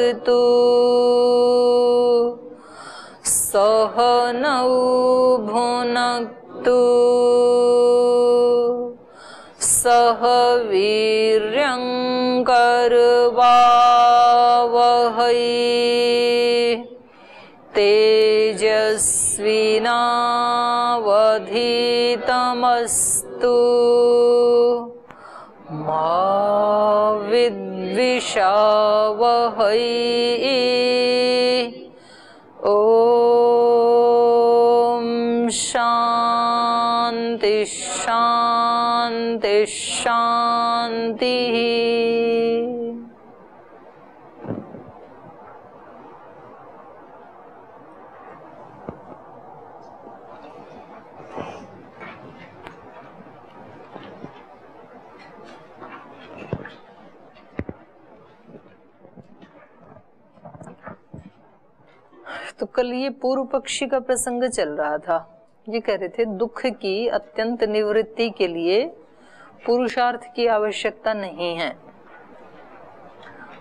भुनक्तु सहनौ भुनक्तु सह वीर्यं करवावहै तेजस्विनावधीतमस्तु मा विद्विषावहै। ओम शांति शांति शांति। तो कल ये पूर्व पक्षी का प्रसंग चल रहा था। ये कह रहे थे दुख की अत्यंत निवृत्ति के लिए पुरुषार्थ की आवश्यकता नहीं है।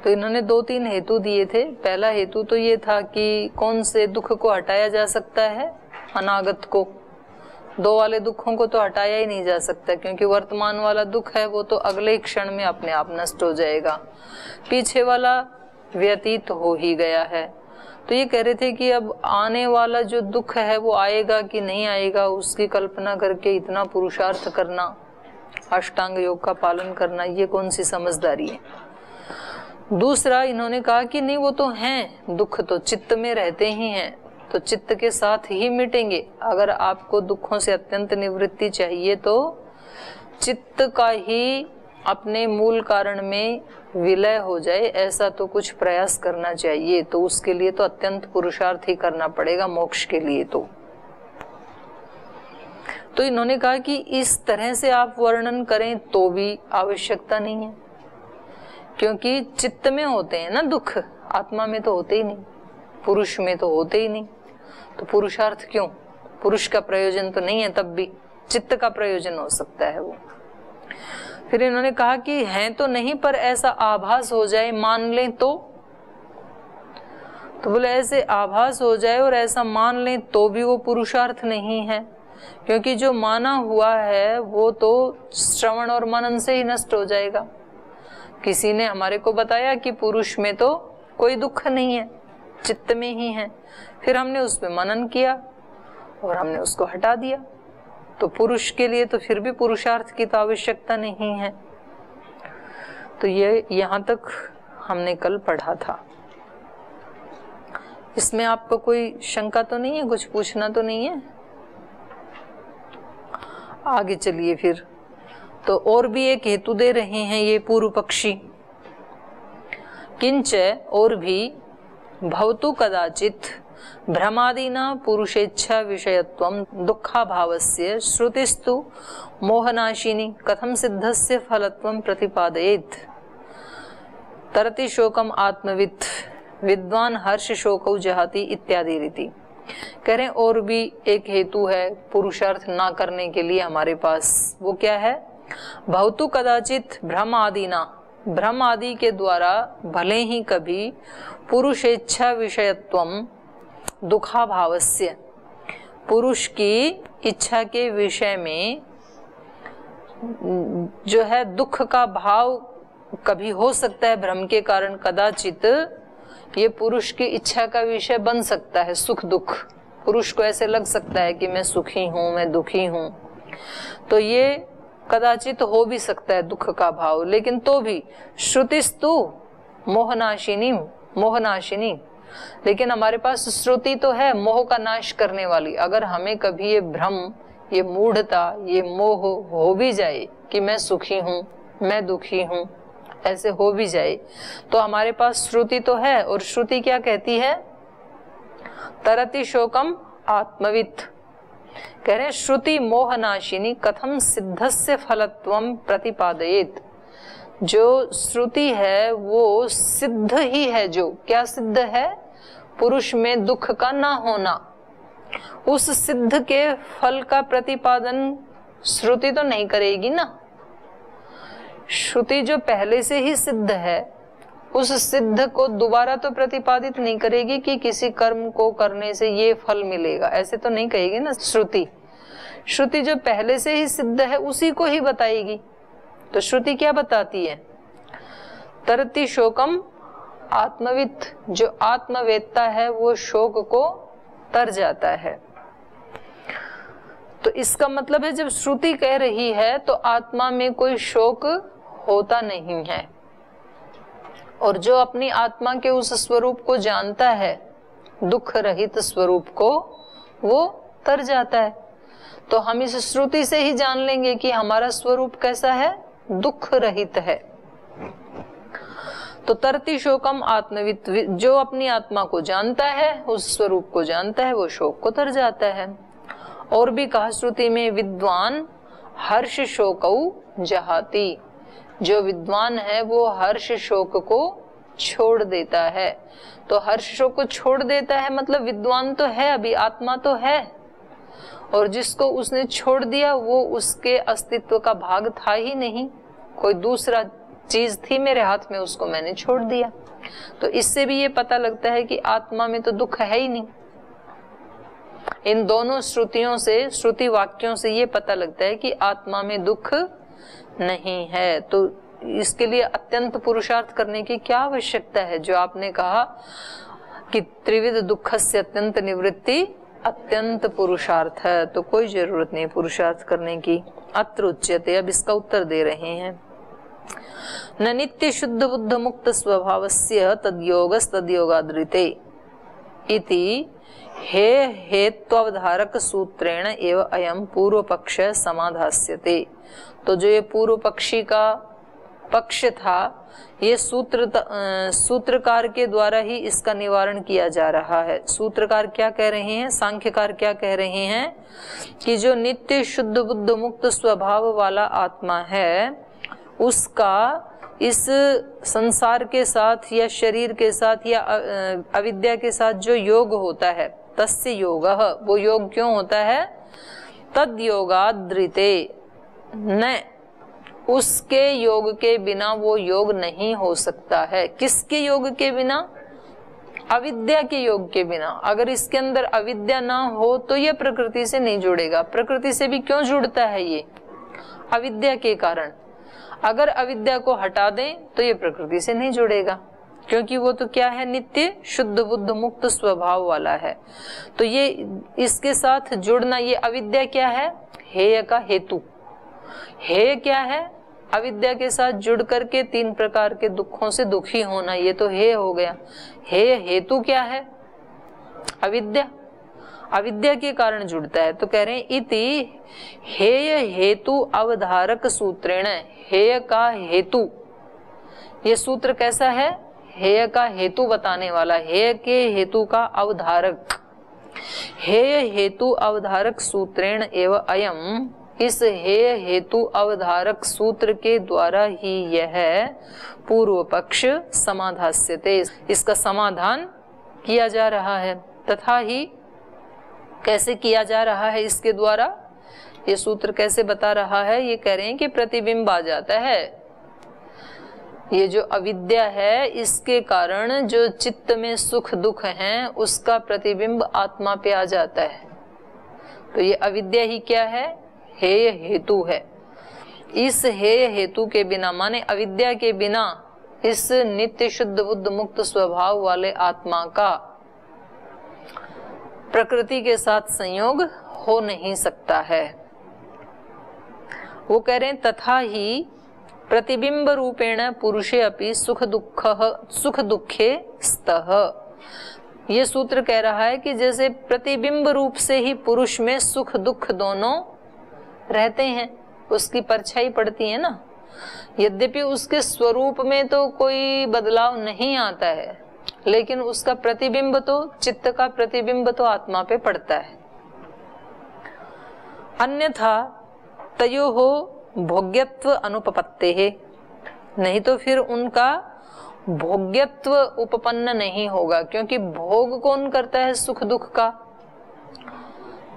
तो इन्होंने 2-3 हेतु दिए थे। पहला हेतु तो ये था कि कौन से दुख को हटाया जा सकता है, अनागत को। 2 वाले दुखों को तो हटाया ही नहीं जा सकता, क्योंकि वर्तमान वाला दुख है वो तो अगले क्षण में अपने आप नष्ट हो जाएगा, पीछे वाला व्यतीत हो ही गया है। तो ये कह रहे थे कि अब आने वाला जो दुख है वो आएगा कि नहीं आएगा, उसकी कल्पना करके इतना पुरुषार्थ करना, अष्टांग योग का पालन करना, ये कौन सी समझदारी है। दूसरा इन्होंने कहा कि नहीं, वो तो हैं, दुख तो चित्त में रहते ही हैं, तो चित्त के साथ ही मिटेंगे। अगर आपको दुखों से अत्यंत निवृत्ति चाहिए तो चित्त का ही अपने मूल कारण में विलय हो जाए, ऐसा तो कुछ प्रयास करना चाहिए। तो उसके लिए तो अत्यंत पुरुषार्थ ही करना पड़ेगा मोक्ष के लिए। तो इन्होंने कहा कि इस तरह से आप वर्णन करें तो भी आवश्यकता नहीं है, क्योंकि चित्त में होते हैं ना दुख, आत्मा में तो होते ही नहीं, पुरुष में तो होते ही नहीं। तो पुरुषार्थ क्यों? पुरुष का प्रयोजन तो नहीं है, तब भी चित्त का प्रयोजन हो सकता है वो। फिर इन्होंने कहा कि हैं तो नहीं, पर ऐसा आभास हो जाए, मान लें तो बोले ऐसे आभास हो जाए और ऐसा मान लें तो भी वो पुरुषार्थ नहीं है, क्योंकि जो माना हुआ है वो तो श्रवण और मनन से ही नष्ट हो जाएगा। किसी ने हमारे को बताया कि पुरुष में तो कोई दुख नहीं है, चित्त में ही है, फिर हमने उस पे मनन किया और हमने उसको हटा दिया। तो पुरुष के लिए तो फिर भी पुरुषार्थ की तो आवश्यकता नहीं है। तो ये यहाँ तक हमने कल पढ़ा था। इसमें आपको कोई शंका तो नहीं है, कुछ पूछना तो नहीं है? आगे चलिए फिर। तो और भी एक हेतु दे रहे हैं ये पूर्व पक्षी। किंच और भी भवतु कदाचित भ्रमादिना पुरुषेच्छा विषयत्वं दुःखाभावस्य श्रुतिस्तु मोहनाशिनी कथम सिद्धस्य फलत्वं प्रतिपादयेत्। तरति शोकम आत्मवित् विद्वान हर्ष शोकौ जहाति इत्यादि रीति। कह रहे और भी एक हेतु है पुरुषार्थ ना करने के लिए हमारे पास। वो क्या है? भवतु कदाचित भ्रम आदिना, भ्रम आदि के द्वारा भले ही कभी पुरुषेच्छा विषयत्वम दुखाभावस्य, पुरुष की इच्छा के विषय में जो है दुख का भाव कभी हो सकता है भ्रम के कारण। कदाचित ये पुरुष की इच्छा का विषय बन सकता है, सुख दुख। पुरुष को ऐसे लग सकता है कि मैं सुखी हूं, मैं दुखी हूं, तो ये कदाचित हो भी सकता है दुख का भाव। लेकिन तो भी श्रुतिस्तु मोहनाशिनी, मोहनाशिनी, लेकिन हमारे पास श्रुति तो है मोह का नाश करने वाली। अगर हमें कभी ये भ्रम, ये मूढ़ता, ये मोह हो भी जाए कि मैं सुखी हूं, मैं दुखी हूं, ऐसे हो भी जाए, तो हमारे पास श्रुति तो है। और श्रुति क्या कहती है? तरति शोकम आत्मवित्। कह रहे श्रुति मोहनाशिनी कथम सिद्धस्य फलत्वं प्रतिपादयेत्। जो श्रुति है वो सिद्ध ही है। जो क्या सिद्ध है? पुरुष में दुख का ना होना। उस सिद्ध के फल का प्रतिपादन श्रुति तो नहीं करेगी ना। श्रुति जो पहले से ही सिद्ध है उस सिद्ध को दोबारा तो प्रतिपादित नहीं करेगी कि किसी कर्म को करने से ये फल मिलेगा, ऐसे तो नहीं कहेगी ना श्रुति। श्रुति जो पहले से ही सिद्ध है उसी को ही बताएगी। तो श्रुति क्या बताती है? तरति शोकम आत्मवित्, जो आत्मवेत्ता है वो शोक को तर जाता है। तो इसका मतलब है जब श्रुति कह रही है तो आत्मा में कोई शोक होता नहीं है, और जो अपनी आत्मा के उस स्वरूप को जानता है, दुख रहित स्वरूप को, वो तर जाता है। तो हम इस श्रुति से ही जान लेंगे कि हमारा स्वरूप कैसा है, दुख रहित है। तो तरति शोकम आत्मवित्, जो अपनी आत्मा को जानता है, उस स्वरूप को जानता है, वो शोक को तर जाता है। और भी कहा श्रुति में, विद्वान हर्ष शोकौ जहाति, जो विद्वान है वो हर्ष शोक को छोड़ देता है। तो हर्ष शोक को छोड़ देता है मतलब विद्वान तो है, अभी आत्मा तो है, और जिसको उसने छोड़ दिया वो उसके अस्तित्व का भाग था ही नहीं, कोई दूसरा चीज थी मेरे हाथ में, उसको मैंने छोड़ दिया। तो इससे भी ये पता लगता है कि आत्मा में तो दुख है ही नहीं। इन दोनों श्रुतियों से, श्रुति वाक्यों से ये पता लगता है कि आत्मा में दुख नहीं है। तो इसके लिए अत्यंत पुरुषार्थ करने की क्या आवश्यकता है? जो आपने कहा कि त्रिविध दुखस्य अत्यंत निवृत्ति अत्यंत पुरुषार्थ है, तो कोई जरूरत नहीं पुरुषार्थ करने की। अत्र उच्यते, अब इसका उत्तर दे रहे हैं। न नित्य शुद्ध बुद्ध मुक्त स्वभावस्य तद्योगस्तद्योगादृते इति हे हेत्वावधारक सूत्रेण एव अयं पूर्व पक्ष समाधास्यते। तो जो ये पूर्व पक्षी का पक्ष था, ये सूत्रकार के द्वारा ही इसका निवारण किया जा रहा है। सूत्रकार क्या कह रहे हैं, सांख्यकार क्या कह रहे हैं कि जो नित्य शुद्ध बुद्ध मुक्त स्वभाव वाला आत्मा है, उसका इस संसार के साथ या शरीर के साथ या अविद्या के साथ जो योग होता है, तस्य योगः, वो योग क्यों होता है? तद योगादृते, न उसके योग के बिना वो योग नहीं हो सकता है। किसके योग के बिना? अविद्या के योग के बिना। अगर इसके अंदर अविद्या ना हो तो ये प्रकृति से नहीं जुड़ेगा। प्रकृति से भी क्यों जुड़ता है ये? अविद्या के कारण। अगर अविद्या को हटा दें तो ये प्रकृति से नहीं जुड़ेगा, क्योंकि वो तो क्या है? नित्य शुद्ध बुद्ध मुक्त स्वभाव वाला है। तो ये इसके साथ जुड़ना, ये अविद्या क्या है? हेय का हेतु। हेय क्या है? अविद्या के साथ जुड़ करके तीन प्रकार के दुखों से दुखी होना, ये तो हेय हो गया। हेय हेतु क्या है? अविद्या। अविद्या के कारण जुड़ता है। तो कह रहे हैं इति हेय हेतु अवधारक सूत्रेण, हेय का हेतु, ये सूत्र कैसा है? हेय का हेतु बताने वाला, हेय के हेतु का अवधारक। हेय हेतु अवधारक सूत्रेण एव अयम, इस हेय हेतु अवधारक सूत्र के द्वारा ही यह पूर्व पक्ष समाधास्यते, इसका समाधान किया जा रहा है। तथा ही कैसे किया जा रहा है? इसके द्वारा ये सूत्र कैसे बता रहा है? ये कह रहे हैं कि प्रतिबिंब आ जाता है। ये जो अविद्या है, इसके कारण जो चित्त में सुख दुख हैं, उसका प्रतिबिंब आत्मा पे आ जाता है। तो ये अविद्या ही क्या है? हेय हेतु है। इस हेय हेतु के बिना, माने अविद्या के बिना, इस नित्य शुद्ध बुद्ध मुक्त स्वभाव वाले आत्मा का प्रकृति के साथ संयोग हो नहीं सकता है। वो कह रहे हैं तथा ही प्रतिबिंब रूपेण पुरुषे अपि सुख दुखे स्तः। ये सूत्र कह रहा है कि जैसे प्रतिबिंब रूप से ही पुरुष में सुख दुख दोनों रहते हैं, उसकी परछाई पड़ती है ना। यद्यपि उसके स्वरूप में तो कोई बदलाव नहीं आता है, लेकिन उसका प्रतिबिंब तो, चित्त का प्रतिबिंब तो आत्मा पे पड़ता है। अन्यथा तयोः भोग्यत्व अनुपपत्ते है, नहीं तो फिर उनका भोग्यत्व उपपन्न नहीं होगा, क्योंकि भोग कौन करता है? सुख दुख का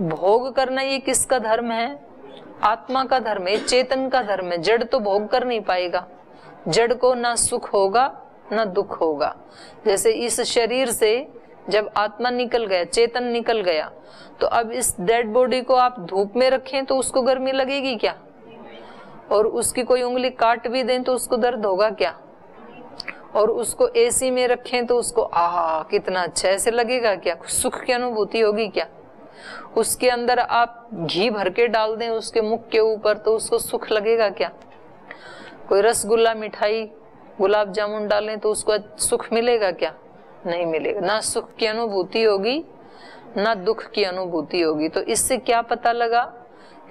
भोग करना ये किसका धर्म है? आत्मा का धर्म है, चेतन का धर्म है। जड़ तो भोग कर नहीं पाएगा, जड़ को ना सुख होगा न दुख होगा। जैसे इस शरीर से जब आत्मा निकल गया, चेतन निकल गया, तो अब इस डेड बॉडी को आप धूप में रखें तो उसको गर्मी लगेगी क्या? और उसकी कोई उंगली काट भी दें तो उसको दर्द होगा क्या? और उसको एसी में रखें तो उसको कितना अच्छा ऐसे लगेगा क्या? सुख की अनुभूति होगी क्या? उसके अंदर आप घी भर के डाल दें उसके मुख के ऊपर तो उसको सुख लगेगा क्या? कोई रसगुल्ला, मिठाई, गुलाब जामुन डालें तो उसको सुख मिलेगा क्या? नहीं मिलेगा। ना सुख की अनुभूति होगी, ना दुख की अनुभूति होगी। तो इससे क्या पता लगा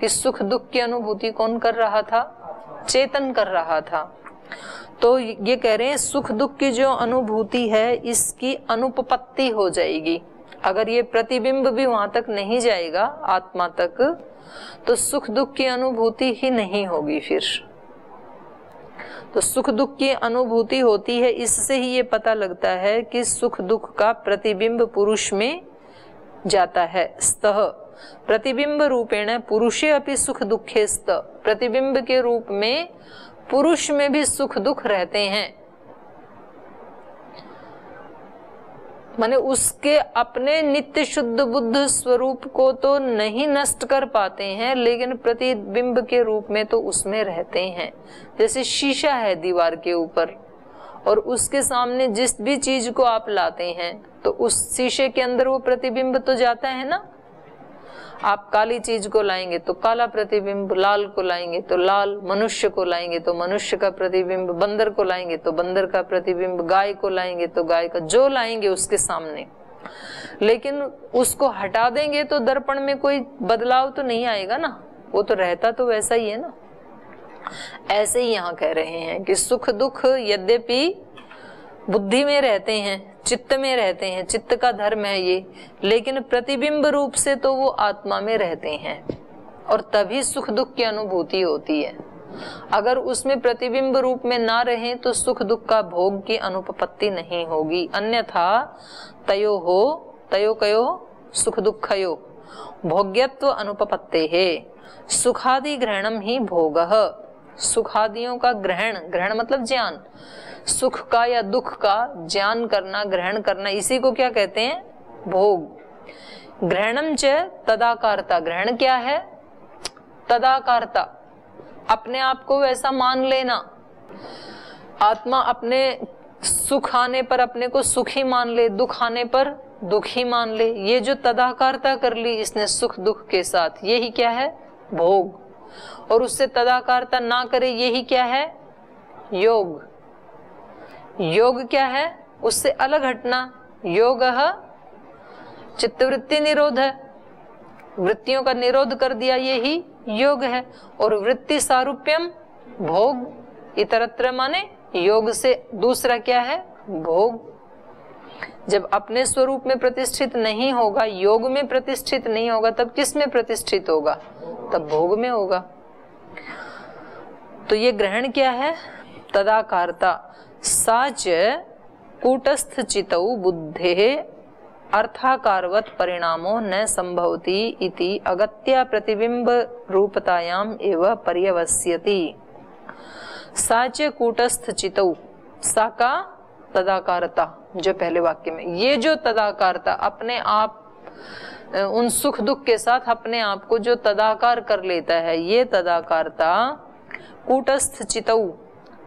कि सुख दुख की अनुभूति कौन कर रहा था? चेतन कर रहा था। तो ये कह रहे हैं सुख दुख की जो अनुभूति है इसकी अनुपपत्ति हो जाएगी। अगर ये प्रतिबिंब भी वहां तक नहीं जाएगा, आत्मा तक, तो सुख दुख की अनुभूति ही नहीं होगी फिर। तो सुख दुख की अनुभूति होती है, इससे ही ये पता लगता है कि सुख दुख का प्रतिबिंब पुरुष में जाता है। स्तः प्रतिबिंब रूपेण पुरुषे अपि सुख दुखे स्तः, प्रतिबिंब के रूप में पुरुष में भी सुख दुख रहते हैं। माने उसके अपने नित्य शुद्ध बुद्ध स्वरूप को तो नहीं नष्ट कर पाते हैं, लेकिन प्रतिबिंब के रूप में तो उसमें रहते हैं। जैसे शीशा है दीवार के ऊपर और उसके सामने जिस भी चीज को आप लाते हैं तो उस शीशे के अंदर वो प्रतिबिंब तो जाता है ना। आप काली चीज को लाएंगे तो काला प्रतिबिंब, लाल को लाएंगे तो लाल, मनुष्य को लाएंगे तो मनुष्य का प्रतिबिंब, बंदर को लाएंगे तो बंदर का प्रतिबिंब, गाय को लाएंगे तो गाय का, जो लाएंगे उसके सामने। लेकिन उसको हटा देंगे तो दर्पण में कोई बदलाव तो नहीं आएगा ना, वो तो रहता तो वैसा ही है ना। ऐसे ही यहाँ कह रहे हैं कि सुख दुख यद्यपि बुद्धि में रहते हैं, चित्त में रहते हैं, चित्त का धर्म है ये, लेकिन प्रतिबिंब रूप से तो वो आत्मा में रहते हैं और तभी सुख दुख की अनुभूति होती है। अगर उसमें प्रतिबिंब रूप में ना रहे तो सुख दुख का भोग की अनुपपत्ति नहीं होगी। अन्यथा तयो कयो सुख दुखयो भोग्यत्व अनुपपत्ते है। सुखादि ग्रहणम ही भोगः, सुखादियों का ग्रहण, ग्रहण मतलब ज्ञान, सुख का या दुख का ज्ञान करना, ग्रहण करना, इसी को क्या कहते हैं? भोग। ग्रहणम च तदाकारता, ग्रहण क्या है? तदाकारता, अपने आप को वैसा मान लेना। आत्मा अपने सुख आने पर अपने को सुखी मान ले, दुख आने पर दुखी मान ले। ये जो तदाकारता कर ली इसने सुख दुख के साथ, यही क्या है? भोग। और उससे तदाकारता ना करे यही क्या है? योग। योग क्या है? उससे अलग हटना। योगः चित्तवृत्ति निरोध है, वृत्तियों का निरोध कर दिया, यही योग है। और वृत्ति सारूप्यम भोग इतरत्र, माने योग से दूसरा क्या है? भोग। जब अपने स्वरूप में प्रतिष्ठित नहीं होगा, योग में प्रतिष्ठित नहीं होगा, तब किस में प्रतिष्ठित होगा? तब भोग में होगा। तो ये ग्रहण क्या है? तदाकारता। साच कूटस्थ चितौ बुद्धे अर्थाकारवत परिणामो न संभवति इति अगत्या प्रतिबिंब रूपतायाम एव पर्यवस्यति। साच कूटस्थ चितौ, सा का तदाकारता, जो पहले वाक्य में, ये जो तदाकारता अपने आप उन सुख दुख के साथ अपने आप को जो तदाकार कर लेता है, ये तदाकारता कूटस्थ चितौ,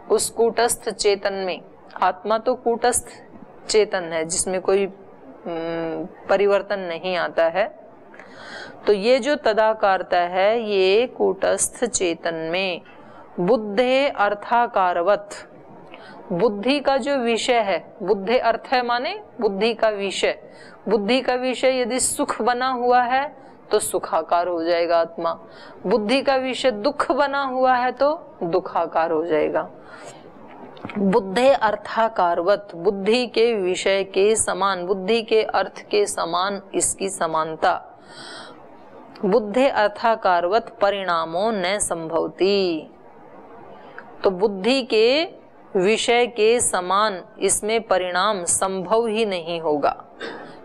उस कूटस्थ चेतन में, आत्मा तो कूटस्थ चेतन है जिसमें कोई परिवर्तन नहीं आता है, तो ये जो तदाकारता है ये कूटस्थ चेतन में बुद्धे अर्थाकारवत, बुद्धि का जो विषय है, बुद्धि अर्थ है माने बुद्धि का विषय, बुद्धि का विषय यदि सुख बना हुआ है तो सुखाकार हो जाएगा आत्मा, बुद्धि का विषय दुख बना हुआ है तो दुखाकार हो जाएगा। बुद्धे अर्थाकारवत, बुद्धि के विषय के समान, बुद्धि के अर्थ के समान इसकी समानता। बुद्धे अर्थाकारवत परिणामों न संभवती, तो बुद्धि के विषय के समान इसमें परिणाम संभव ही नहीं होगा,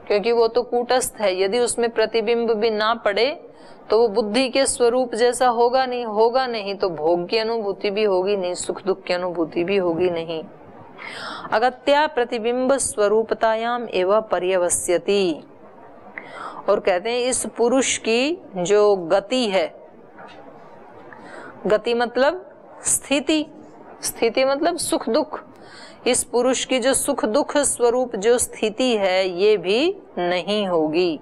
क्योंकि वो तो कूटस्थ है। यदि उसमें प्रतिबिंब भी ना पड़े तो वो बुद्धि के स्वरूप जैसा होगा नहीं तो भोग की अनुभूति भी होगी नहीं, सुख दुख की अनुभूति भी होगी नहीं। अगत्या प्रतिबिंब स्वरूपतायाम एवं पर्यवस्यति। और कहते हैं इस पुरुष की जो गति है, गति मतलब स्थिति, स्थिति मतलब सुख दुख, इस पुरुष की जो सुख दुख स्वरूप जो स्थिति है ये भी नहीं होगी।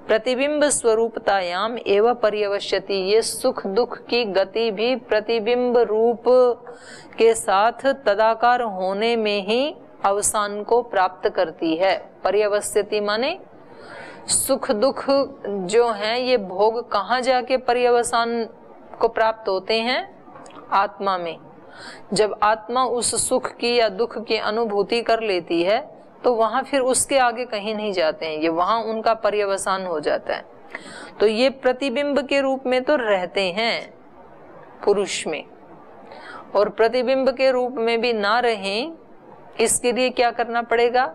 प्रतिबिंब स्वरूपतायाम एवं पर्यवस्यति, ये सुख दुख की गति भी प्रतिबिंब रूप के साथ तदाकार होने में ही अवसान को प्राप्त करती है। पर्यवस्यति माने सुख दुख जो है ये भोग कहाँ जाके पर्यवसान को प्राप्त होते हैं? आत्मा में। जब आत्मा उस सुख की या दुख की अनुभूति कर लेती है तो वहां फिर उसके आगे कहीं नहीं जाते हैं, ये वहां उनका पर्यवसान हो जाता है। तो ये प्रतिबिंब के रूप में तो रहते हैं पुरुष में, और प्रतिबिंब के रूप में भी ना रहें इसके लिए क्या करना पड़ेगा?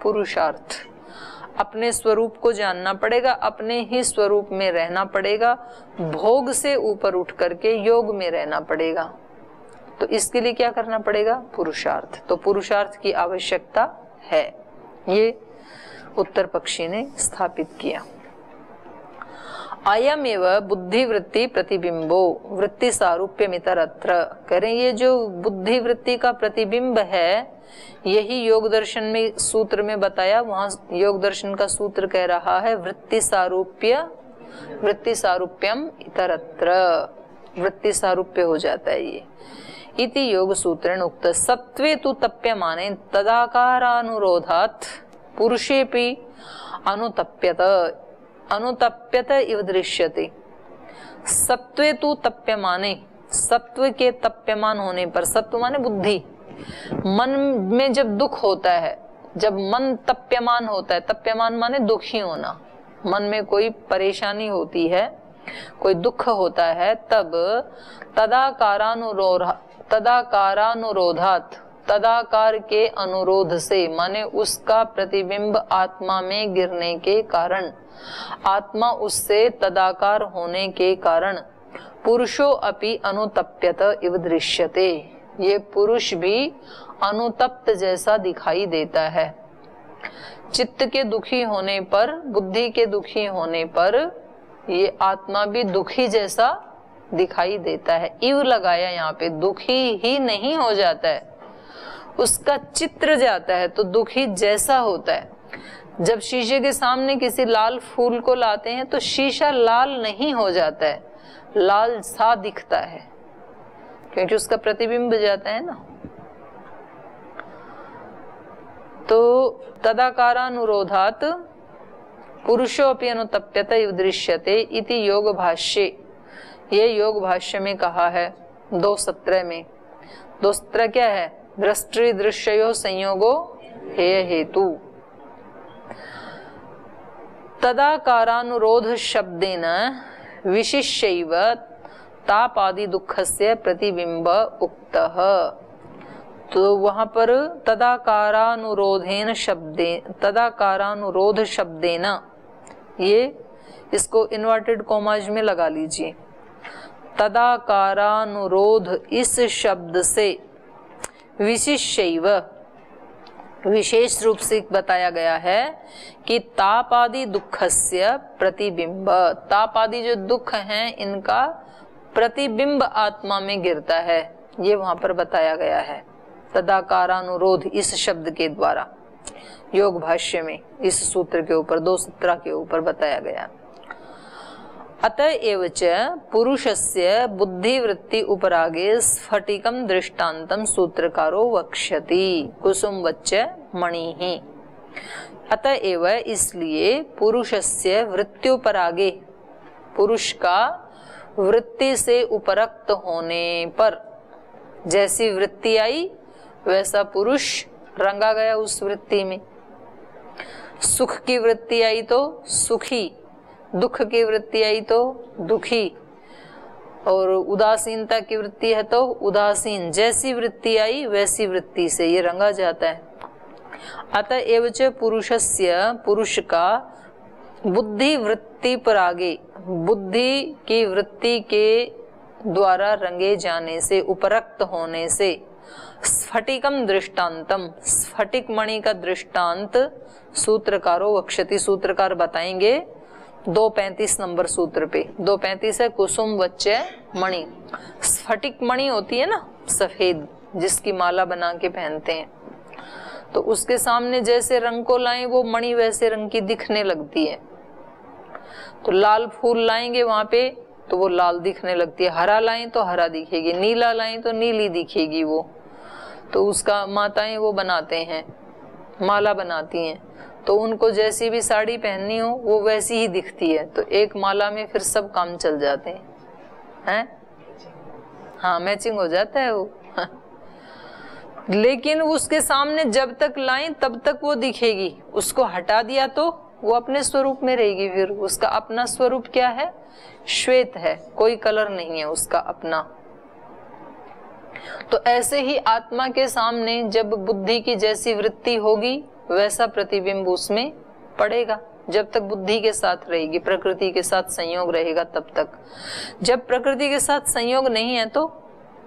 पुरुषार्थ। अपने स्वरूप को जानना पड़ेगा, अपने ही स्वरूप में रहना पड़ेगा, भोग से ऊपर उठ करके योग में रहना पड़ेगा। तो इसके लिए क्या करना पड़ेगा? पुरुषार्थ। तो पुरुषार्थ की आवश्यकता है, ये उत्तर पक्षी ने स्थापित किया। अयमेव बुद्धि वृत्ति प्रतिबिंबो वृत्ति सारूप्यमितरत्र। करें ये जो बुद्धि वृत्ति का प्रतिबिंब है यही योग दर्शन में सूत्र में बताया, वहां योग दर्शन का सूत्र कह रहा है वृत्ति सारूप्यम इतरत्र, वृत्ति सारूप्य हो जाता है ये। इति योग सूत्रेण उक्त सत्वे तु तप्यमाने तदाकारानुरोधात् पुरुषेपि अनुतप्यत इव दृश्यते। सत्वे तु तप्यमाने, सत्व के तप्यमान होने पर, सत्व माने बुद्धि, मन में जब दुख होता है, जब मन तप्यमान होता है, तप्यमान माने दुखी होना, मन में कोई परेशानी होती है, कोई दुख होता है, तब तदाकारानुरोधात्, तदाकार के अनुरोध से माने उसका प्रतिबिंब आत्मा में गिरने के कारण, आत्मा उससे तदाकार होने के कारण पुरुषो अपि अनुतप्यत इव दृश्यते, ये पुरुष भी अनुतप्त जैसा दिखाई देता है। चित्त के दुखी होने पर, बुद्धि के दुखी होने पर ये आत्मा भी दुखी जैसा दिखाई देता है। इव लगाया यहाँ पे, दुखी ही नहीं हो जाता है, उसका चित्र जाता है तो दुखी जैसा होता है। जब शीशे के सामने किसी लाल फूल को लाते हैं तो शीशा लाल नहीं हो जाता है, लाल सा दिखता है, क्योंकि उसका प्रतिबिंब जाता है ना। तो तदाकारानुरोधात् पुरुषोऽपि अनुतप्यत इव दृश्यते इति योग भाष्ये, ये योग भाष्य में कहा है 2:17 में। 2:17 क्या है? दृष्टि दृश्यो संयोगो हेय हेतु। तदाकारानुरोध शब्देन विशिष्यैव तापादि दुःखस्य प्रतिबिंब उक्तः। तो वहां पर तदाकारानुरोधेन शब्दे, तदाकारानुरोध शब्देन, ये इसको इन्वर्टेड कॉमाज में लगा लीजिए। तदाकारानुरोध इस शब्द से विशिष्यैव, विशेष रूप से बताया गया है कि तापादि दुःखस्य प्रतिबिंब, तापादि जो दुख हैं इनका प्रतिबिंब आत्मा में गिरता है, ये वहां पर बताया गया है तदाकारानुरोध इस शब्द के द्वारा। योग भाष्य में इस सूत्र के ऊपर 2:17 के ऊपर बताया गया। अतएव च पुरुषस्य बुद्धिवृत्ति उपरागे स्फटिकम दृष्टान्तम सूत्रकारो वक्ष्यति कुसुमवच्च मणिः। अतएव इसलिए पुरुषस्य वृत्त्युपरागे, पुरुष का वृत्ति से उपरक्त होने पर, जैसी वृत्ति आई वैसा पुरुष रंगा गया उस वृत्ति में। सुख की वृत्ति आई तो सुखी, दुख की वृत्ति आई तो दुखी, और उदासीनता की वृत्ति है तो उदासीन, जैसी वृत्ति आई वैसी वृत्ति से ये रंगा जाता है। अतएव च पुरुषस्य, पुरुष का बुद्धि वृत्ति पर आगे, बुद्धि की वृत्ति के द्वारा रंगे जाने से, उपरक्त होने से, स्फटिकम दृष्टांतम, स्फटिक मणि का दृष्टांत सूत्रकारो वक्षति, सूत्रकार बताएंगे 235 नंबर सूत्र पे। 235 है कुसुम वच्चय मणि। स्फटिक मणि होती है ना सफेद, जिसकी माला बना के पहनते हैं, तो उसके सामने जैसे रंग को लाएं वो मणि वैसे रंग की दिखने लगती है। तो लाल फूल लाएंगे वहां पे तो वो लाल दिखने लगती है, हरा लाएं तो हरा दिखेगी, नीला लाएं तो नीली दिखेगी वो। तो उसका माताएं वो बनाते हैं, माला बनाती हैं, तो उनको जैसी भी साड़ी पहननी हो वो वैसी ही दिखती है। तो एक माला में फिर सब काम चल जाते हैं। हाँ, मैचिंग हो जाता है वो। लेकिन उसके सामने जब तक लाएं तब तक वो दिखेगी, उसको हटा दिया तो वो अपने स्वरूप में रहेगी। फिर उसका अपना स्वरूप क्या है? श्वेत है, कोई कलर नहीं है उसका अपना। तो ऐसे ही आत्मा के सामने जब बुद्धि की जैसी वृत्ति होगी वैसा प्रतिबिंब उसमें पड़ेगा, जब तक बुद्धि के साथ रहेगी, प्रकृति के साथ संयोग रहेगा तब तक। जब प्रकृति के साथ संयोग नहीं है तो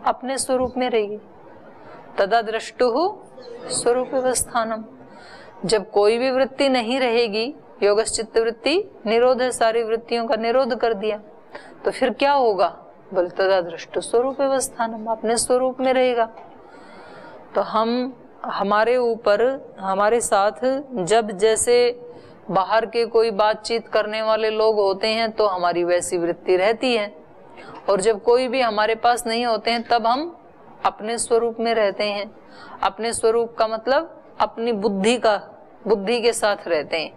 अपने स्वरूप में रहेगी। तदा द्रष्टुहु स्वरूपवस्थानम। जब कोई भी वृत्ति नहीं रहेगी, योगश्चित्त वृत्ति निरोध है, सारी वृत्तियों का निरोध कर दिया, तो फिर क्या होगा? बोल तदा दृष्टु स्वरूपवस्थानम, अपने स्वरूप में रहेगा। तो हम हमारे ऊपर हमारे साथ जब जैसे बाहर के कोई बातचीत करने वाले लोग होते हैं तो हमारी वैसी वृत्ति रहती है, और जब कोई भी हमारे पास नहीं होते हैं तब हम अपने स्वरूप में रहते हैं। अपने स्वरूप का मतलब अपनी बुद्धि के साथ रहते हैं,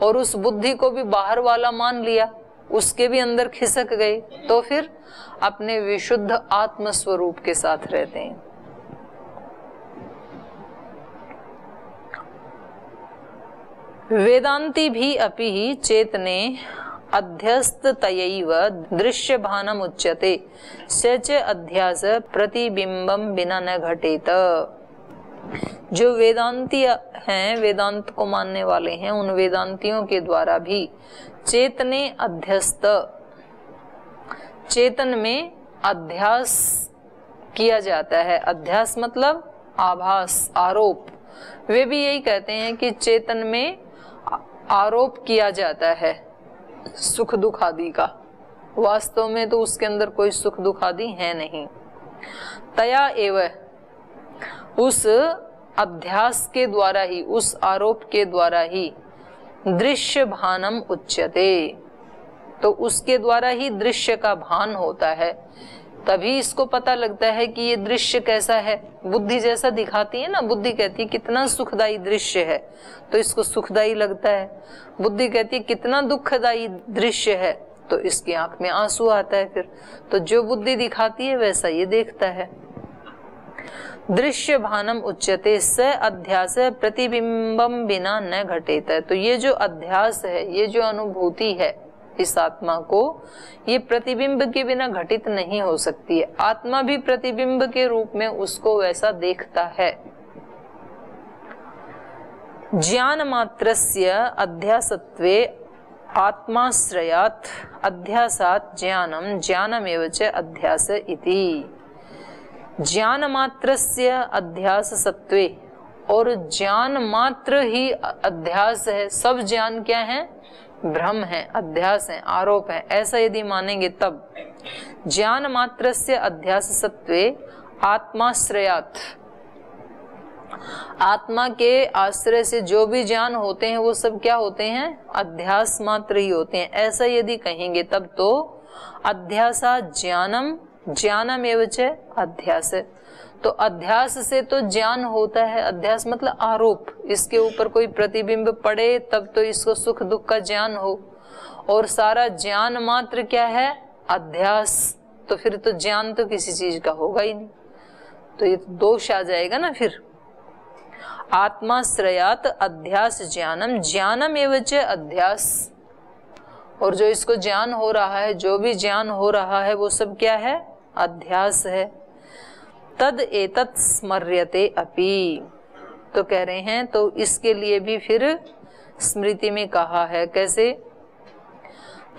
और उस बुद्धि को भी बाहर वाला मान लिया, उसके भी अंदर खिसक गए, तो फिर अपने विशुद्ध आत्म स्वरूप के साथ रहते हैं। वेदांती भी अपि चेतने अध्यस्ततयैव दृश्य भानम उच्यते सच अध्यास प्रतिबिंबम बिना न घटेत। जो वेदांती हैं, वेदांत को मानने वाले हैं, उन वेदांतियों के द्वारा भी चेतने अध्यस्त, चेतन में अध्यास किया जाता है। अध्यास मतलब आभास, आरोप। वे भी यही कहते हैं कि चेतन में आरोप किया जाता है सुख दुख आदि का, वास्तव में तो उसके अंदर कोई सुख दुख आदि है नहीं। तया एव, उस अध्यास के द्वारा ही, उस आरोप के द्वारा ही दृश्य भानम उच्यते, तो उसके द्वारा ही दृश्य का भान होता है। तभी इसको पता लगता है कि ये दृश्य कैसा है। बुद्धि जैसा दिखाती है ना, बुद्धि कहती है कितना सुखदायी दृश्य है, तो इसको सुखदायी लगता है। बुद्धि कहती है कितना दुखदायी दृश्य है, तो इसकी आंख में आंसू आता है। फिर तो जो बुद्धि दिखाती है वैसा ये देखता है। दृश्य भानम उच्यते स अध्यास प्रतिबिंबम बिना न घटेत। तो ये जो अध्यास है, ये जो अनुभूति है इस आत्मा को, ये प्रतिबिंब के बिना घटित नहीं हो सकती है। आत्मा भी प्रतिबिंब के रूप में उसको वैसा देखता है। ज्ञान मात्रस्य अध्यासत्वे आत्माश्रयात् अध्यासात् ज्ञानम ज्ञानमेव च अध्यास इति। ज्ञान मात्रस्य अध्यास सत्वे, और ज्ञान मात्र ही अध्यास है। सब ज्ञान क्या है? भ्रम है, अध्यास है, आरोप है। ऐसा यदि मानेंगे तब ज्ञान मात्रस्य अध्यास सत्वे आत्माश्रयात्, आत्मा के आश्रय से जो भी ज्ञान होते हैं वो सब क्या होते हैं? अध्यास मात्र ही होते हैं। ऐसा यदि कहेंगे तब तो अध्यासा ज्ञानम ज्ञानमेव च अध्यास, तो अध्यास से तो ज्ञान होता है। अध्यास मतलब आरोप, इसके ऊपर कोई प्रतिबिंब पड़े तब तो इसको सुख दुख का ज्ञान हो, और सारा ज्ञान मात्र क्या है? अध्यास। तो फिर तो ज्ञान तो किसी चीज का होगा ही नहीं, तो ये तो दोष आ जाएगा ना। फिर आत्माश्रयात अध्यास ज्ञानम ज्ञानमेव च अध्यास, और जो इसको ज्ञान हो रहा है, जो भी ज्ञान हो रहा है वो सब क्या है? अध्यास है। तद एतत् स्मर्यते अपि, तो कह रहे हैं तो इसके लिए भी फिर स्मृति में कहा है। कैसे?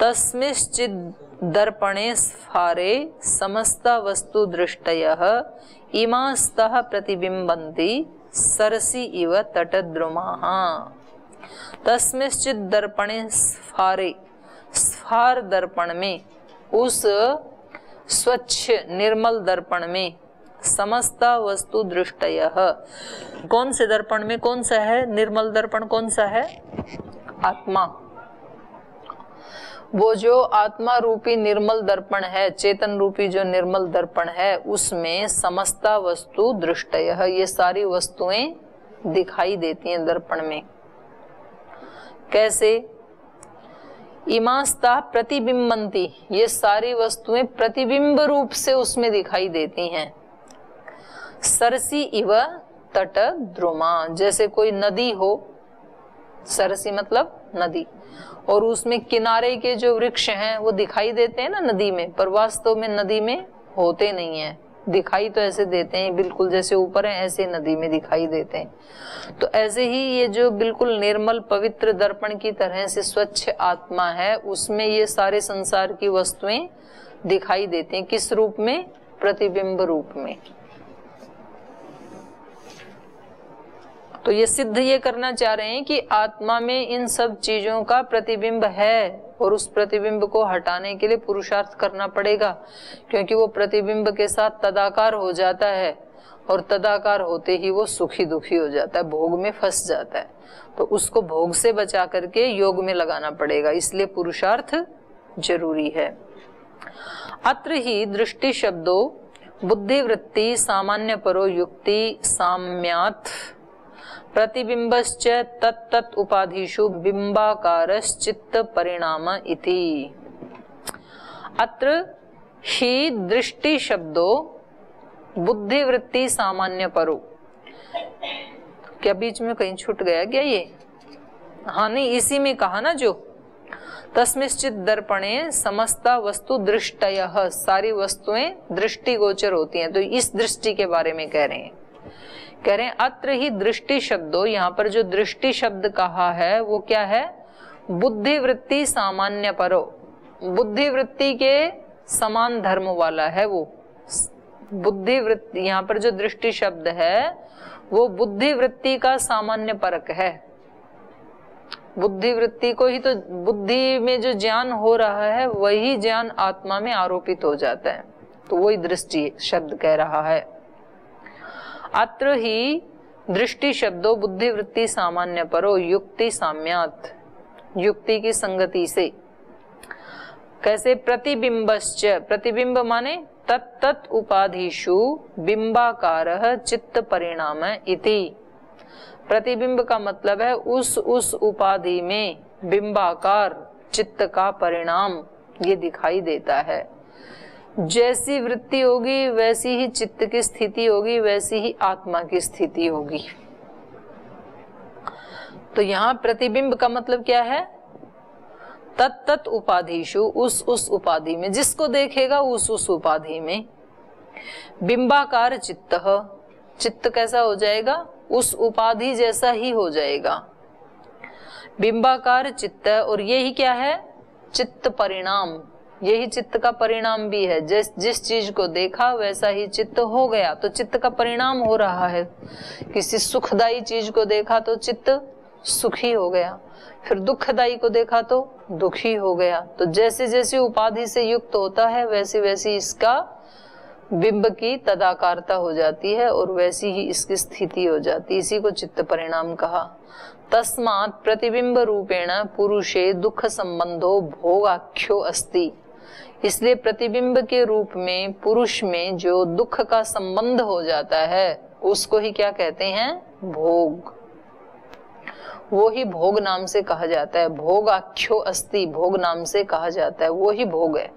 तस्मिश्चिद दर्पणे स्फारे समस्त वस्तु दृष्टयः इमास्तः प्रतिबिंबन्ति सरसी इव तटद्रुमाः। तस्मिंश्चित् दर्पणे स्फारे, स्फार दर्पण में, उस स्वच्छ निर्मल दर्पण में, समस्ता वस्तु दृष्टयः, कौन से दर्पण में कौन सा है निर्मल दर्पण, कौन सा है? आत्मा। वो जो आत्मा रूपी निर्मल दर्पण है, चेतन रूपी जो निर्मल दर्पण है, उसमें समस्ता वस्तु दृष्टयः, ये सारी वस्तुएं दिखाई देती हैं दर्पण में। कैसे? इमास्ता प्रतिबिंबन्ति, ये सारी वस्तुएं प्रतिबिंब रूप से उसमें दिखाई देती हैं। सरसी इव तट द्रुमा, जैसे कोई नदी हो, सरसी मतलब नदी, और उसमें किनारे के जो वृक्ष हैं वो दिखाई देते हैं ना नदी में, पर वास्तव में नदी में होते नहीं है, दिखाई तो ऐसे देते हैं बिल्कुल जैसे ऊपर है ऐसे नदी में दिखाई देते हैं। तो ऐसे ही ये जो बिल्कुल निर्मल पवित्र दर्पण की तरह से स्वच्छ आत्मा है, उसमें ये सारे संसार की वस्तुएं दिखाई देती हैं। किस रूप में? प्रतिबिंब रूप में। तो ये सिद्ध ये करना चाह रहे हैं कि आत्मा में इन सब चीजों का प्रतिबिंब है, और उस प्रतिबिंब को हटाने के लिए पुरुषार्थ करना पड़ेगा, क्योंकि वो प्रतिबिंब के साथ तदाकार हो जाता है, और तदाकार होते ही वो सुखी दुखी हो जाता है, भोग में फंस जाता है। तो उसको भोग से बचा करके योग में लगाना पड़ेगा, इसलिए पुरुषार्थ जरूरी है। अत्र ही दृष्टि शब्दो बुद्धिवृत्ति सामान्य परो युक्ति साम्यात् प्रतिबिंबश्च तत्तत् उपाधिषु बिंबाकारश्चित्त परिणाम इति। अत्र ही दृष्टि शब्दो बुद्धिवृत्ति सामान्य परो, क्या बीच में कहीं छूट गया क्या ये? हाँ नहीं, इसी में कहा ना जो तस्मिंश्चित् दर्पणे समस्ता वस्तु दृष्टयः, सारी वस्तुएं दृष्टिगोचर होती हैं। तो इस दृष्टि के बारे में कह रहे हैं। कह रहे हैं अत्र ही दृष्टि शब्दों, यहाँ पर जो दृष्टि शब्द कहा है वो क्या है? बुद्धिवृत्ति सामान्य परो, बुद्धिवृत्ति के समान धर्म वाला है वो। बुद्धिवृत्ति, यहाँ पर जो दृष्टि शब्द है वो बुद्धिवृत्ति का सामान्य परक है। बुद्धिवृत्ति को ही, तो बुद्धि में जो ज्ञान हो रहा है वही ज्ञान आत्मा में आरोपित हो जाता है, तो वही दृष्टि शब्द कह रहा है। अत्र ही दृष्टि शब्दों बुद्धिवृत्ति सामान्य परो युक्ति साम्यात्, युक्ति की संगति से। कैसे? प्रतिबिंबश्च, प्रतिबिंब माने तत्तत् उपाधिषु बिंबाकारः चित्त परिणाम इति। प्रतिबिंब का मतलब है उस उपाधि में बिंबाकार चित्त का परिणाम ये दिखाई देता है। जैसी वृत्ति होगी वैसी ही चित्त की स्थिति होगी, वैसी ही आत्मा की स्थिति होगी। तो यहाँ प्रतिबिंब का मतलब क्या है? तत्तत् उपाधिषु, उस उपाधि में, जिसको देखेगा उस उपाधि में। बिंबाकार चित्त, चित्त कैसा हो जाएगा? उस उपाधि जैसा ही हो जाएगा। बिंबाकार चित्त, और यही क्या है? चित्त परिणाम, यही चित्त का परिणाम भी है। जिस चीज को देखा वैसा ही चित्त हो गया, तो चित्त का परिणाम हो रहा है। किसी सुखदायी चीज को देखा तो चित्त सुखी हो गया, फिर दुखदायी को देखा तो दुखी हो गया। तो जैसे जैसे उपाधि से युक्त होता है वैसी वैसी इसका बिंब की तदाकारता हो जाती है, और वैसी ही इसकी स्थिति हो जाती है। इसी को चित्त परिणाम कहा। तस्मात् प्रतिबिंब रूपेण पुरुषे दुख संबंधो भोगाख्यो अस्ति, इसलिए प्रतिबिंब के रूप में पुरुष में जो दुख का संबंध हो जाता है उसको ही क्या कहते हैं? भोग। वो ही भोग नाम से कहा जाता है। भोगाख्यो अस्ति, भोग नाम से कहा जाता है, वो ही भोग है।